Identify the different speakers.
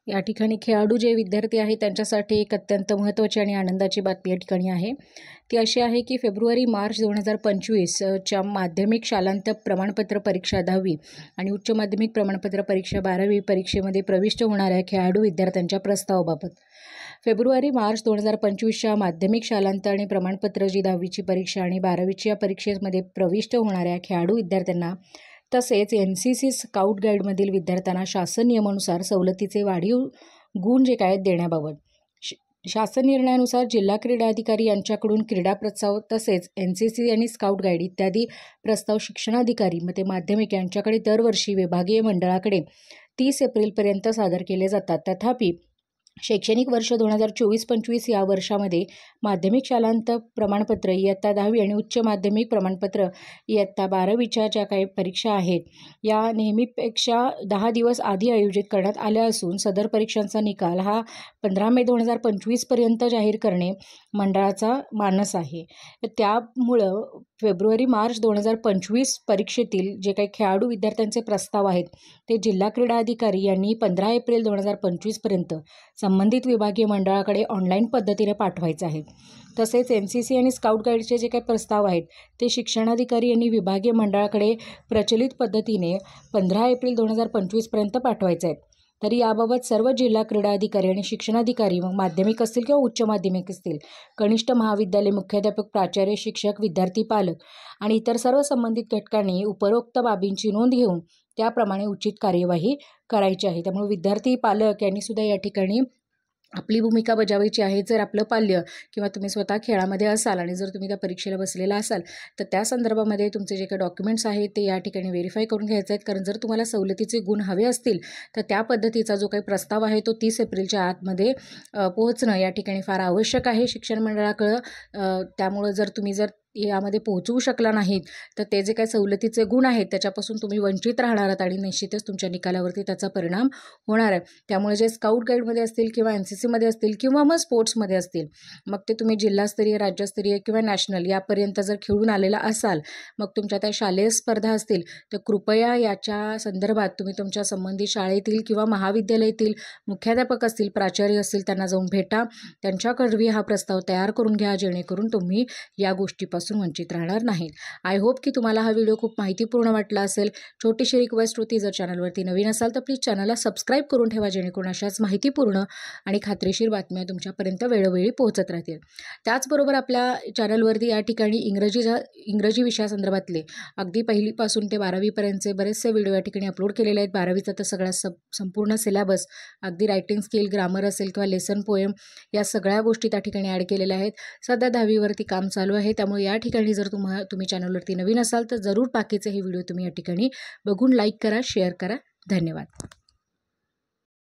Speaker 1: या ठिकाणी खेळाडू जे विद्यार्थी आहेत त्यांच्यासाठी एक अत्यंत महत्त्वाची आणि आनंदाची बातमी या ठिकाणी आहे। ती अशी आहे की फेब्रुवारी-मार्च 2025च्या माध्यमिक शालांत प्रमाणपत्र परीक्षा 10वी आणि उच्च माध्यमिक प्रमाणपत्र परीक्षा 12वी परीक्षेमध्ये प्रविष्ट होणाऱ्या खेळाडू विद्यार्थ्यांच्या प्रस्तावाबाबत फेब्रुवारी-मार्च 2025च्या माध्यमिक शालांत आणि प्रमाणपत्र जी 10वीची परीक्षा आणि 12वीची या परीक्षेमध्ये प्रविष्ट होणाऱ्या खेळाडू विद्यार्थ्यांना तसेच NCC स्काउट गाईडमधील विद्यार्थ्यांना शासन नियमानुसार सवलतीचे वाढीव गुण जे काय देण्याबाबत शासन निर्णयानुसार जिल्हा क्रीडा अधिकारी यांच्याकडून क्रीडा प्रस्ताव तसेच NCC आणि स्काउट गाईड इत्यादी प्रस्ताव शिक्षणाधिकारी ते माध्यमिक यांच्याकडे दरवर्षी विभागीय मंडळाकडे 30 एप्रिलपर्यंत सादर केले जातात। तथापि शैक्षणिक वर्ष 2024-25 या वर्षामध्ये माध्यमिक शालांत प्रमाणपत्र इयत्ता 10वी आणि उच्च माध्यमिक प्रमाणपत्र इयत्ता 12वीच्या ज्या काही परीक्षा आहेत या नेहमीपेक्षा 10 दिवस आधी आयोजित करण्यात आल्या असून सदर परीक्षांचा निकाल हा 15 मे 2025पर्यंत जाहीर करणे मंडळाचा मानस आहे। त्यामुळं फेब्रुवारी-मार्च 2025 परीक्षेतील जे काही खेळाडू विद्यार्थ्यांचे प्रस्ताव आहेत ते जिल्हा क्रीडा अधिकारी यांनी 15 एप्रिल 2025पर्यंत संबंधित विभागीय मंडळाकडे ऑनलाईन पद्धतीने पाठवायचे आहेत। तसेच NCC आणि स्काउट गाईडचे जे काही प्रस्ताव आहेत ते शिक्षणाधिकारी यांनी विभागीय मंडळाकडे प्रचलित पद्धतीने 15 एप्रिल 2025पर्यंत पाठवायचे आहेत। तरी याबाबत सर्व जिल्हा क्रीडा अधिकारी आणि शिक्षणाधिकारी माध्यमिक असतील किंवा उच्च माध्यमिक असतील कनिष्ठ महाविद्यालय मुख्याध्यापक प्राचार्य शिक्षक विद्यार्थी पालक आणि इतर सर्व संबंधित घटकांनी उपरोक्त बाबींची नोंद घेऊन त्याप्रमाणे उचित कार्यवाही करायची आहे। त्यामुळे विद्यार्थी पालक यांनी सुद्धा या ठिकाणी आपली भूमिका बजावायची आहे। जर आपलं पाल्य किंवा तुम्ही स्वतः खेळामध्ये असाल आणि जर तुम्ही त्या परीक्षेला बसलेला असाल तर त्या संदर्भामध्ये तुमचे जे काही डॉक्युमेंट्स आहेत ते या ठिकाणी व्हेरीफाय करून घ्यायचे आहेत। कारण जर तुम्हाला सवलतीचे गुण हवे असतील तर त्या पद्धतीचा जो काही प्रस्ताव आहे तो 30 एप्रिलच्या आतमध्ये पोहोचणं या ठिकाणी फार आवश्यक आहे शिक्षण मंडळाकडं। त्यामुळे जर तुम्ही यामध्ये पोहोचवू शकला नाहीत तर ते जे काही सवलतीचे गुण आहेत त्याच्यापासून तुम्ही वंचित राहणार आहात आणि निश्चितच तुमच्या निकालावरती त्याचा परिणाम होणार आहे। त्यामुळे जे स्काउट गाईडमध्ये असतील किंवा NCCमध्ये असतील किंवा मग स्पोर्ट्समध्ये असतील मग ते तुम्ही जिल्हास्तरीय राज्यस्तरीय किंवा नॅशनल यापर्यंत जर खेळून आलेला असाल मग तुमच्या त्या शालेय स्पर्धा असतील तर कृपया याच्या संदर्भात तुम्ही तुमच्या संबंधित शाळेतील किंवा महाविद्यालयातील मुख्याध्यापक असतील प्राचार्य असतील त्यांना जाऊन भेटा, त्यांच्याकडे हा प्रस्ताव तयार करून घ्या जेणेकरून तुम्ही या गोष्टीपासून वंचित राहणार नाहीत। आय होप की तुम्हाला हा व्हिडिओ खूप माहितीपूर्ण वाटला असेल। छोटीशी रिक्वेस्ट होती, जर चॅनलवरती नवीन असाल तर प्लीज चॅनलला सबस्क्राईब करून ठेवा जेणेकरून अशाच माहितीपूर्ण आणि खात्रीशीर बातम्या तुमच्यापर्यंत वेळोवेळी पोहोचत राहतील। त्याचबरोबर आपल्या चॅनलवरती या ठिकाणी इंग्रजी विषयासंदर्भातले अगदी पहिलीपासून ते 12वीपर्यंतचे बरेचसे व्हिडिओ या ठिकाणी अपलोड केलेले आहेत। 12वीचा तर सगळा संपूर्ण सिलेबस अगदी रायटिंग स्किल ग्रामर असेल किंवा लेसन पोएम या सगळ्या गोष्टी त्या ठिकाणी ॲड केलेल्या आहेत। सध्या 10वीवरती काम चालू आहे त्यामुळे या ठिकाणी जर तुम्ही चॅनलवरती नवीन असाल तर जरूर बाकीचे हे व्हिडिओ तुम्ही या ठिकाणी बघून लाईक करा, शेअर करा। धन्यवाद।